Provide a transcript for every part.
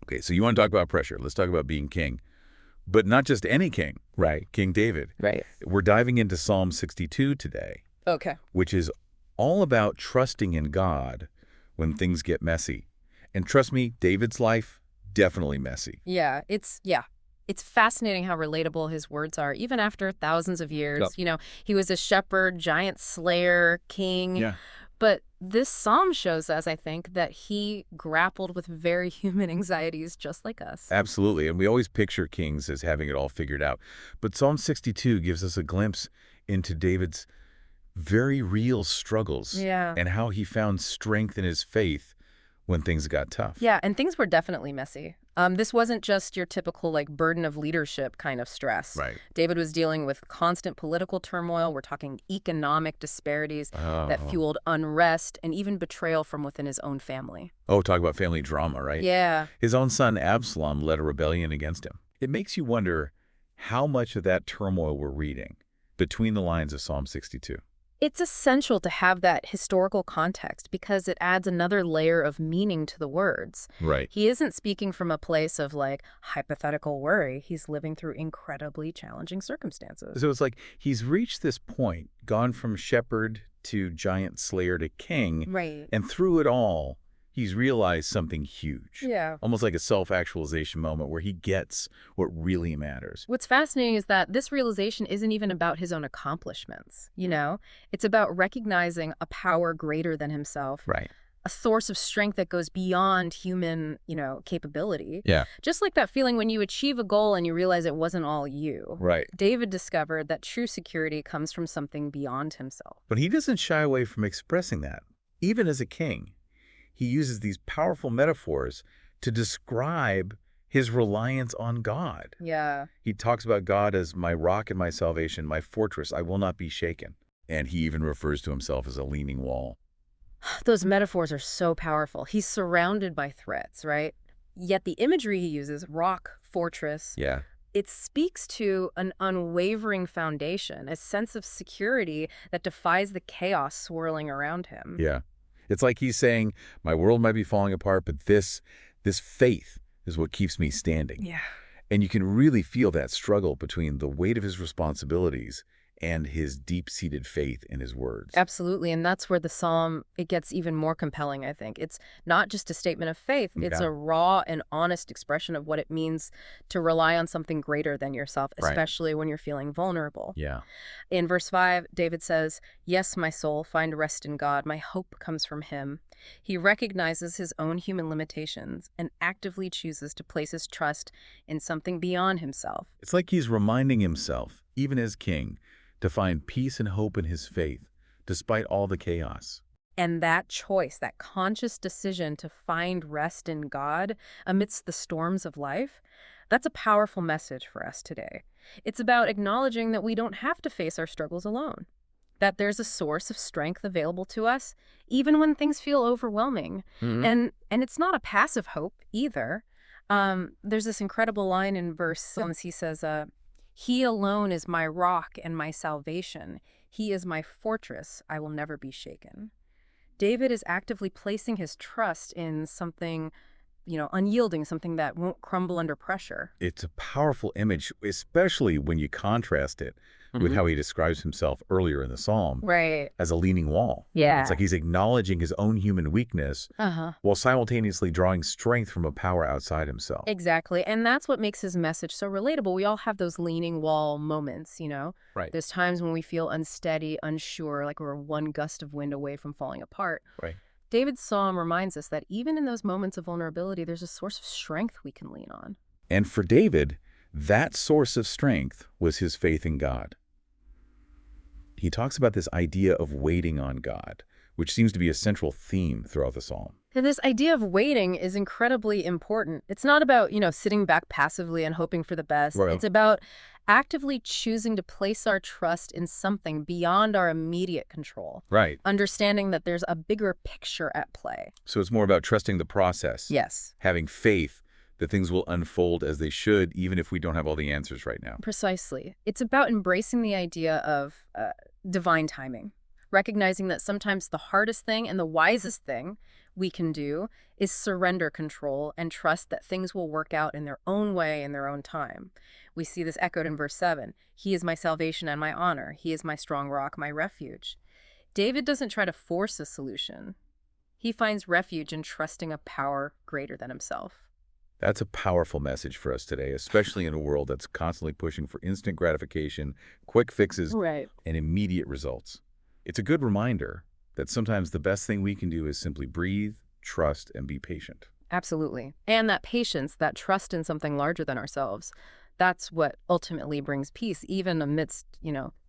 Okay, so you want to talk about pressure. Let's talk about being king. But not just any king. Right. King David. Right. We're diving into Psalm 62 today. Okay. Which is all about trusting in God when things get messy. And trust me, David's life, definitely messy. Yeah, it's fascinating how relatable his words are, even after thousands of years. Yep. You know, he was a shepherd, giant slayer, king. Yeah. But this psalm shows us, I think, that he grappled with very human anxieties just like us. Absolutely. And we always picture kings as having it all figured out. But Psalm 62 gives us a glimpse into David's very real struggles. Yeah. And how he found strength in his faith when things got tough. Yeah, and things were definitely messy. This wasn't just your typical, like, burden of leadership kind of stress. Right. David was dealing with constant political turmoil. We're talking economic disparities that fueled unrest and even betrayal from within his own family. Oh, talk about family drama, right? Yeah. His own son, Absalom, led a rebellion against him. It makes you wonder how much of that turmoil we're reading between the lines of Psalm 62. It's essential to have that historical context because it adds another layer of meaning to the words. Right. He isn't speaking from a place of, like, hypothetical worry. He's living through incredibly challenging circumstances. So it's like he's reached this point, gone from shepherd to giant slayer to king. Right. And through it all, he's realized something huge. Yeah. Almost like a self-actualization moment where he gets what really matters. What's fascinating is that this realization isn't even about his own accomplishments, you know? It's about recognizing a power greater than himself. Right. A source of strength that goes beyond human, capability. Yeah. Just like that feeling when you achieve a goal and you realize it wasn't all you. Right. David discovered that true security comes from something beyond himself. But he doesn't shy away from expressing that. Even as a king, he uses these powerful metaphors to describe his reliance on God. Yeah. He talks about God as my rock and my salvation, my fortress, I will not be shaken. And he even refers to himself as a leaning wall. Those metaphors are so powerful. He's surrounded by threats, right? Yet the imagery he uses, rock, fortress, Yeah. it speaks to an unwavering foundation, a sense of security that defies the chaos swirling around him. Yeah. It's like he's saying, my world might be falling apart, but this faith is what keeps me standing. Yeah. And you can really feel that struggle between the weight of his responsibilities and his deep-seated faith in his words. Absolutely, and that's where the psalm, it gets even more compelling, I think. It's not just a statement of faith. It's a raw and honest expression of what it means to rely on something greater than yourself, especially when you're feeling vulnerable. Yeah. In verse 5, David says, "Yes, my soul, find rest in God. My hope comes from him." He recognizes his own human limitations and actively chooses to place his trust in something beyond himself. It's like he's reminding himself, even as king, to find peace and hope in his faith, despite all the chaos. And that choice, that conscious decision to find rest in God amidst the storms of life, that's a powerful message for us today. It's about acknowledging that we don't have to face our struggles alone, that there's a source of strength available to us, even when things feel overwhelming. And it's not a passive hope either. There's this incredible line in verse 6. He says, "He alone is my rock and my salvation. He is my fortress. I will never be shaken." David is actively placing his trust in something, unyielding, something that won't crumble under pressure. It's a powerful image, especially when you contrast it with how he describes himself earlier in the psalm Right. as a leaning wall. Yeah. It's like he's acknowledging his own human weakness while simultaneously drawing strength from a power outside himself. Exactly. And that's what makes his message so relatable. We all have those leaning wall moments, Right. There's times when we feel unsteady, unsure, like we're one gust of wind away from falling apart. Right. David's psalm reminds us that even in those moments of vulnerability, there's a source of strength we can lean on. And for David, that source of strength was his faith in God. He talks about this idea of waiting on God, which seems to be a central theme throughout the psalm. And this idea of waiting is incredibly important. It's not about, sitting back passively and hoping for the best. Right. It's about actively choosing to place our trust in something beyond our immediate control. Right. Understanding that there's a bigger picture at play. So it's more about trusting the process. Yes. Having faith that things will unfold as they should, even if we don't have all the answers right now. Precisely. It's about embracing the idea of divine timing. Recognizing that sometimes the hardest thing and the wisest thing we can do is surrender control and trust that things will work out in their own way in their own time. We see this echoed in verse 7. He is my salvation and my honor. He is my strong rock, my refuge. David doesn't try to force a solution. He finds refuge in trusting a power greater than himself. That's a powerful message for us today, especially in a world that's constantly pushing for instant gratification, quick fixes, Right. and immediate results. It's a good reminder that sometimes the best thing we can do is simply breathe, trust, and be patient. Absolutely. And that patience, that trust in something larger than ourselves, that's what ultimately brings peace, even amidst,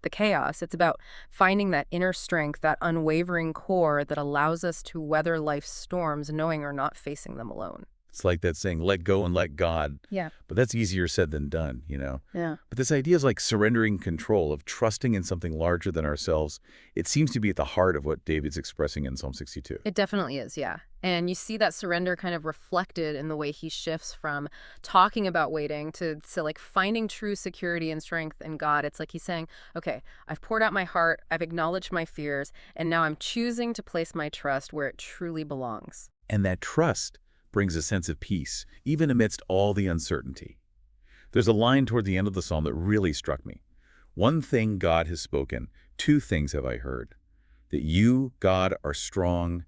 the chaos. It's about finding that inner strength, that unwavering core that allows us to weather life's storms, knowing we're not facing them alone. It's like that saying, let go and let God. Yeah. But that's easier said than done, Yeah. But this idea is like surrendering control, of trusting in something larger than ourselves. It seems to be at the heart of what David's expressing in Psalm 62. It definitely is, yeah. And you see that surrender kind of reflected in the way he shifts from talking about waiting to like finding true security and strength in God. It's like he's saying, okay, I've poured out my heart, I've acknowledged my fears, and now I'm choosing to place my trust where it truly belongs. And that trust brings a sense of peace, even amidst all the uncertainty. There's a line toward the end of the psalm that really struck me. One thing God has spoken, two things have I heard, that you, God, are strong,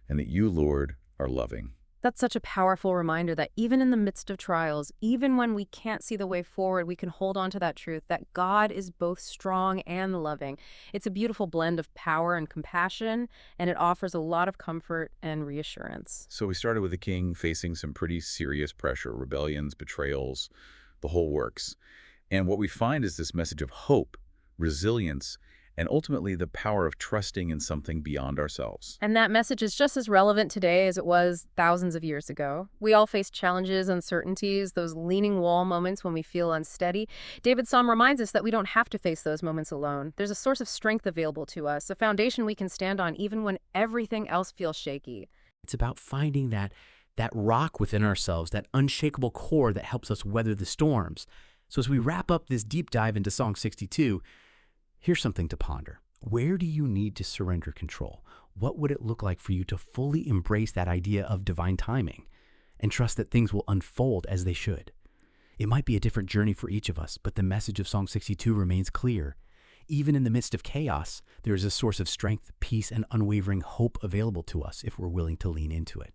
and that you, Lord, are loving. That's such a powerful reminder that even in the midst of trials, even when we can't see the way forward, we can hold on to that truth that God is both strong and loving. It's a beautiful blend of power and compassion, and it offers a lot of comfort and reassurance. So we started with a king facing some pretty serious pressure, rebellions, betrayals, the whole works. And what we find is this message of hope, resilience, and ultimately the power of trusting in something beyond ourselves. And that message is just as relevant today as it was thousands of years ago. We all face challenges, uncertainties, those leaning wall moments when we feel unsteady. David's psalm reminds us that we don't have to face those moments alone. There's a source of strength available to us, a foundation we can stand on even when everything else feels shaky. It's about finding that rock within ourselves, that unshakable core that helps us weather the storms. So as we wrap up this deep dive into Psalm 62, here's something to ponder. Where do you need to surrender control? What would it look like for you to fully embrace that idea of divine timing and trust that things will unfold as they should? It might be a different journey for each of us, but the message of Psalm 62 remains clear. Even in the midst of chaos, there is a source of strength, peace, and unwavering hope available to us if we're willing to lean into it.